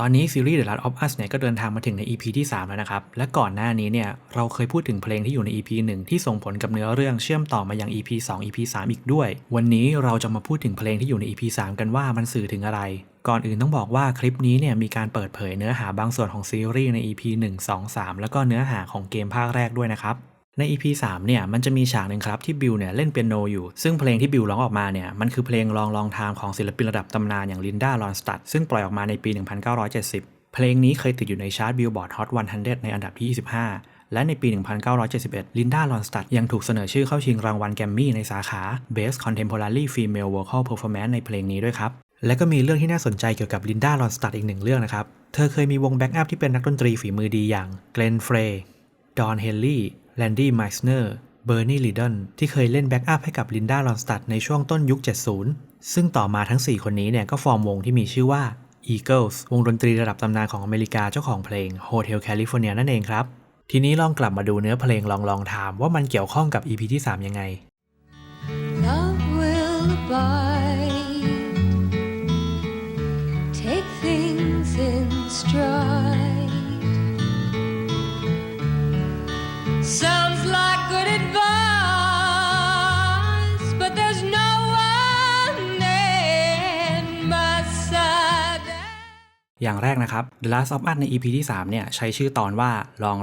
ตอนนี้ซีรีส์ The Last of Us เนี่ยก็เดินทางมาถึงใน EP ที่ 3 แล้วนะครับ และก่อนหน้านี้เนี่ยเราเคยพูดถึงเพลงที่อยู่ใน EP 1 ที่ส่งผลกับเนื้อเรื่องเชื่อมต่อมายัง EP 2 EP 3 อีกด้วย วันนี้เราจะมาพูดถึงเพลงที่อยู่ใน EP 3 กันว่ามันสื่อถึงอะไร ก่อนอื่นต้องบอกว่าคลิปนี้เนี่ยมีการเปิดเผยเนื้อหาบางส่วนของซีรีส์ใน EP 1 2 3 แล้วก็เนื้อหาของเกมภาคแรกด้วยนะครับใน EP 3 เนี่ยมันจะมีฉากหนึ่งครับที่บิลเนี่ยเล่นเปียโนอยู่ซึ่งเพลงที่บิลร้องออกมาเนี่ยมันคือเพลงลองทามของศิลปินระดับตำนานอย่างลินดา ลอนสตัดซึ่งปล่อยออกมาในปี 1970 เพลงนี้เคยติดอยู่ในชาร์ตบิลบอร์ดฮอต 100 ในอันดับที่ 25 และในปี 1971 ลินดา ลอนสตัดยังถูกเสนอชื่อเข้าชิงรางวัลแกรมมี่ในสาขา Best Contemporary Female Vocal Performance ในเพลงนี้ด้วยครับและก็มีเรื่องที่น่าสนใจเกี่ยวกับลินดา ลอนสตัดอีกหนึ่งเรื่องนะครับเธอเคยมีวงแบ็กอัพที่เป็นนักดนตรีฝีมือดีอย่างเกรนเฟรย์ดอนเฮนลี่แลนดี้ไมส์เนอร์เบอร์นี ลิดเดิลที่เคยเล่นแบ็กอัพให้กับลินดา ลอนสตัดในช่วงต้นยุค 70 ซึ่งต่อมาทั้ง 4 คนนี้เนี่ยก็ฟอร์มวงที่มีชื่อว่า Eagles วงดนตรีระดับตำนานของอเมริกาเจ้าของเพลง Hotel California นั่นเองครับทีนี้ลองกลับมาดูเนื้อเพลงลองถามว่ามันเกี่ยวข้องกับ EP ที่ 3 ยังไง Love will abide. Take things in stride. Sounds like good advice, but there's no one in my side. อย่างแรกนะครับ The Last of Us ใน EP ที่ 3 เนี่ยใช้ชื่อตอนว่า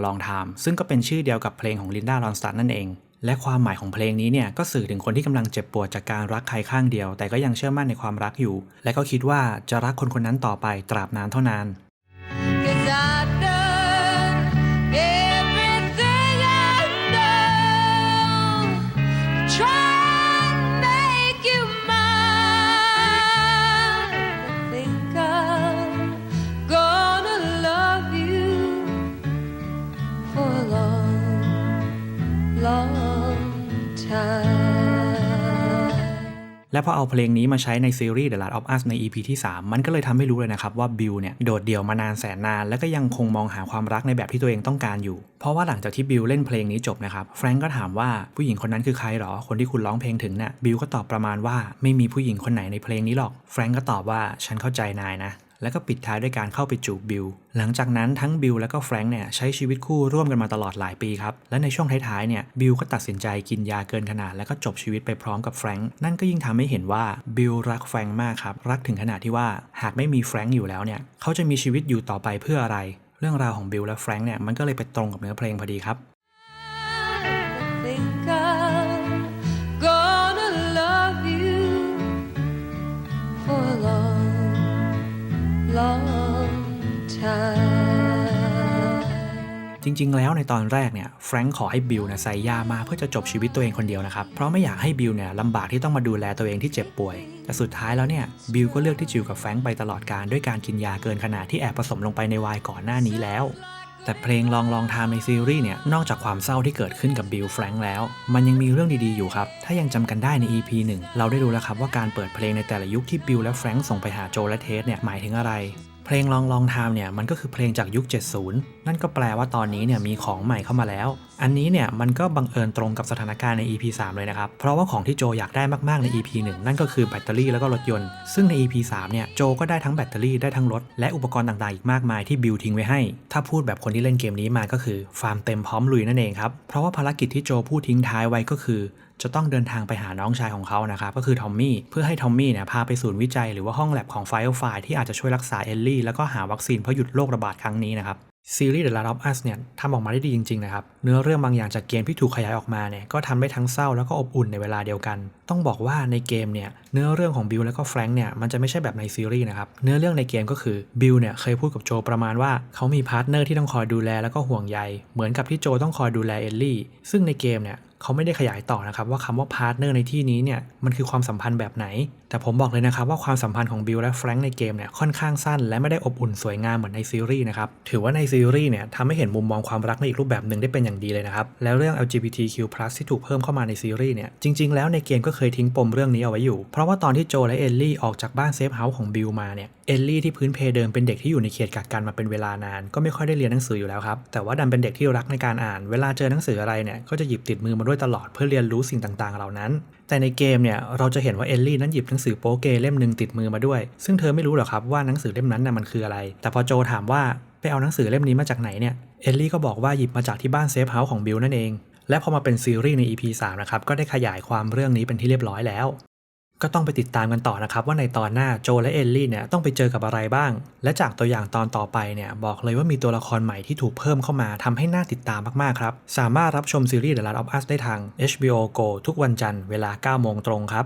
ลองทามซึ่งก็เป็นชื่อเดียวกับเพลงของลินดา ลอนสตัดนั่นเองและความหมายของเพลงนี้เนี่ยก็สื่อถึงคนที่กำลังเจ็บปวดจากการรักใครข้างเดียวแต่ก็ยังเชื่อมั่นในความรักอยู่และก็คิดว่าจะรักคนคนนั้นต่อไปตราบนานเท่านาน 'Cause I've done everything I know. Try and make you mine. I think I'm gonna love you for a long time. และพอเอาเพลงนี้มาใช้ในซีรีส์ The Last of Us ใน EP ที่ 3 มันก็เลยทำให้รู้เลยนะครับว่าบิลเนี่ยโดดเดี่ยวมานานแสนนานและก็ยังคงมองหาความรักในแบบที่ตัวเองต้องการอยู่เพราะว่าหลังจากที่บิลเล่นเพลงนี้จบนะครับแฟรงก์ก็ถามว่าผู้หญิงคนนั้นคือใครหรอคนที่คุณร้องเพลงถึงน่ะบิลก็ตอบประมาณว่าไม่มีผู้หญิงคนไหนในเพลงนี้หรอกแฟรงก์ก็ตอบว่าฉันเข้าใจนายนะแล้วก็ปิดท้ายด้วยการเข้าไปจูบบิลหลังจากนั้นทั้งบิลและก็แฟรงก์เนี่ยใช้ชีวิตคู่ร่วมกันมาตลอดหลายปีครับและในช่วงท้ายๆเนี่ยบิลก็ตัดสินใจกินยาเกินขนาดแล้วก็จบชีวิตไปพร้อมกับแฟรงก์นั่นก็ยิ่งทำให้เห็นว่าบิลรักแฟรงก์มากครับรักถึงขนาดที่ว่าหากไม่มีแฟรงก์อยู่แล้วเนี่ยเขาจะมีชีวิตอยู่ต่อไปเพื่ออะไรเรื่องราวของบิลและแฟรงก์เนี่ยมันก็เลยไปตรงกับเนื้อเพลงพอดีครับ I think I'm gonna love you for a long time. จริงๆ แล้วในตอนแรกเนี่ยแฟรงก์ขอให้บิลใส่ยามาเพื่อจะจบชีวิตตัวเองคนเดียวนะครับเพราะไม่อยากให้บิลเนี่ยลำบากที่ต้องมาดูแลตัวเองที่เจ็บป่วยแต่สุดท้ายแล้วเนี่ยบิลก็เลือกที่จะอยู่กับแฟรงก์ไปตลอดกาลด้วยการกินยาเกินขนาดที่แอบผสมลงไปในไวน์ก่อนหน้านี้แล้วแต่เพลงลองทามในซีรีส์เนี่ยนอกจากความเศร้าที่เกิดขึ้นกับบิลแฟรงก์แล้วมันยังมีเรื่องดีๆอยู่ครับถ้ายังจำกันได้ใน EP 1 เราได้รู้แล้วครับว่าการเปิดเพลงในแต่ละยุคที่บิลและแฟรงก์ส่งไปหาโจและเทสเนี่ยหมายถึงอะไรเพลงลองทามเนี่ยมันก็คือเพลงจากยุค 70 นั่นก็แปลว่าตอนนี้เนี่ยมีของใหม่เข้ามาแล้วอันนี้เนี่ยมันก็บังเอิญตรงกับสถานการณ์ใน EP 3 เลยนะครับเพราะว่าของที่โจอยากได้มากๆใน EP 1 นั่นก็คือแบตเตอรี่แล้วก็รถยนต์ซึ่งใน EP 3 เนี่ยโจก็ได้ทั้งแบตเตอรี่ได้ทั้งรถและอุปกรณ์ต่างๆอีกมากมายที่บิลทิ้งไว้ให้ถ้าพูดแบบคนที่เล่นเกมนี้มาก็คือฟาร์มเต็มพร้อมลุยนั่นเองครับเพราะว่าภารกิจที่โจพูดทิ้งท้ายไว้ก็คือจะต้องเดินทางไปหาน้องชายของเขานะครับก็คือทอมมี่เพื่อให้ทอมมี่เนี่ยพาไปศูนย์วิจัยหรือว่าห้องแลบของ Firefly ที่อาจจะช่วยรักษาเอลลี่แล้วก็หาวัคซีนเพื่อหยุดโรคระบาดครั้งนี้นะครับซีรีส์ The Last of Us เนี่ยทำออกมาได้ดีจริงๆนะครับเนื้อเรื่องบางอย่างจากเกมที่ถูกขยายออกมาเนี่ยก็ทำได้ทั้งเศร้าแล้วก็อบอุ่นในเวลาเดียวกันต้องบอกว่าในเกมเนี่ยเนื้อเรื่องของบิลแล้วก็แฟรงก์เนี่ยมันจะไม่ใช่แบบในซีรีส์นะครับเนื้อเรื่องในเกมก็คือบิลเนี่ยเคยพูดกับโจประมาณว่าเขามีพาร์ทเนอร์ที่ต้องคอยดูแลแล้วก็ห่วงใยเหมือนกับที่โจต้องคอยดูแลเอลลี่ซึ่งในเกมเนี่ยเขาไม่ได้ขยายต่อนะครับว่าคำว่าพาร์ทเนอร์ในที่นี้เนี่ยมันคือความสัมพันธ์แบบไหนแต่ผมบอกเลยนะครับว่าความสัมพันธ์ของบิลและแฟรงก์ในเกมเนี่ยค่อนข้างสั้นและไม่ได้อบอุ่นสวยงามเหมือนในซีรีส์นะครับถือว่าในซีรีส์เนี่ยทำให้เห็นมุมมองความรักในอีกรูปแบบหนึ่งได้เป็นอย่างดีเลยนะครับแล้วเรื่อง LGBTQ+ ที่ถูกเพิ่มเข้ามาในซีรีส์เนี่ยจริงๆแล้วในเกมก็เคยทิ้งปมเรื่องนี้เอาไว้อยู่เพราะว่าตอนที่โจและเอลลี่ออกจากบ้านเซฟเฮาส์ของบิลมาเนี่ยเอลลี่ที่พื้นเพเดิมเป็นเด็กที่อยู่ในเขตกักกันมาเป็นเวลานานก็ไม่ค่อยได้เรียนหนังสืออยู่แล้วครับแต่ว่าดันเป็นเด็กที่รักในการอ่านเวลาเจอหนังสืออะไรเนี่ยก็จะหยิบติดมือมาด้วยตลอดเพื่อเรียนรู้สิ่งต่างๆเหล่านั้น แต่ในเกมเนี่ยเราจะเห็นว่าเอลลี่นั้นหยิบหนังสือโป๊เกเล่มหนึ่งติดมือมาด้วยซึ่งเธอไม่รู้หรอกครับว่าหนังสือเล่มนั้นน่ะมันคืออะไรแต่พอโจถามว่าไปเอาหนังสือเล่มนี้มาจากไหนเนี่ยเอลลี่ก็บอกว่าหยิบมาจากที่บ้านเซฟเฮาส์ของบิลนั่นเองและพอมาเป็นซีรีส์ใน EP 3นะครับก็ได้ขยายความเรื่องนี้เป็นที่เรียบร้อยแล้วก็ต้องไปติดตามกันต่อนะครับว่าในตอนหน้าโจและเอลลี่เนี่ยต้องไปเจอกับอะไรบ้างและจากตัวอย่างตอนต่อไปเนี่ยบอกเลยว่ามีตัวละครใหม่ที่ถูกเพิ่มเข้ามาทำให้น่าติดตามมากๆครับสามารถรับชมซีรีส์ The Last of Us ได้ทาง HBO Go ทุกวันจันทร์เวลา 9 โมงตรงครับ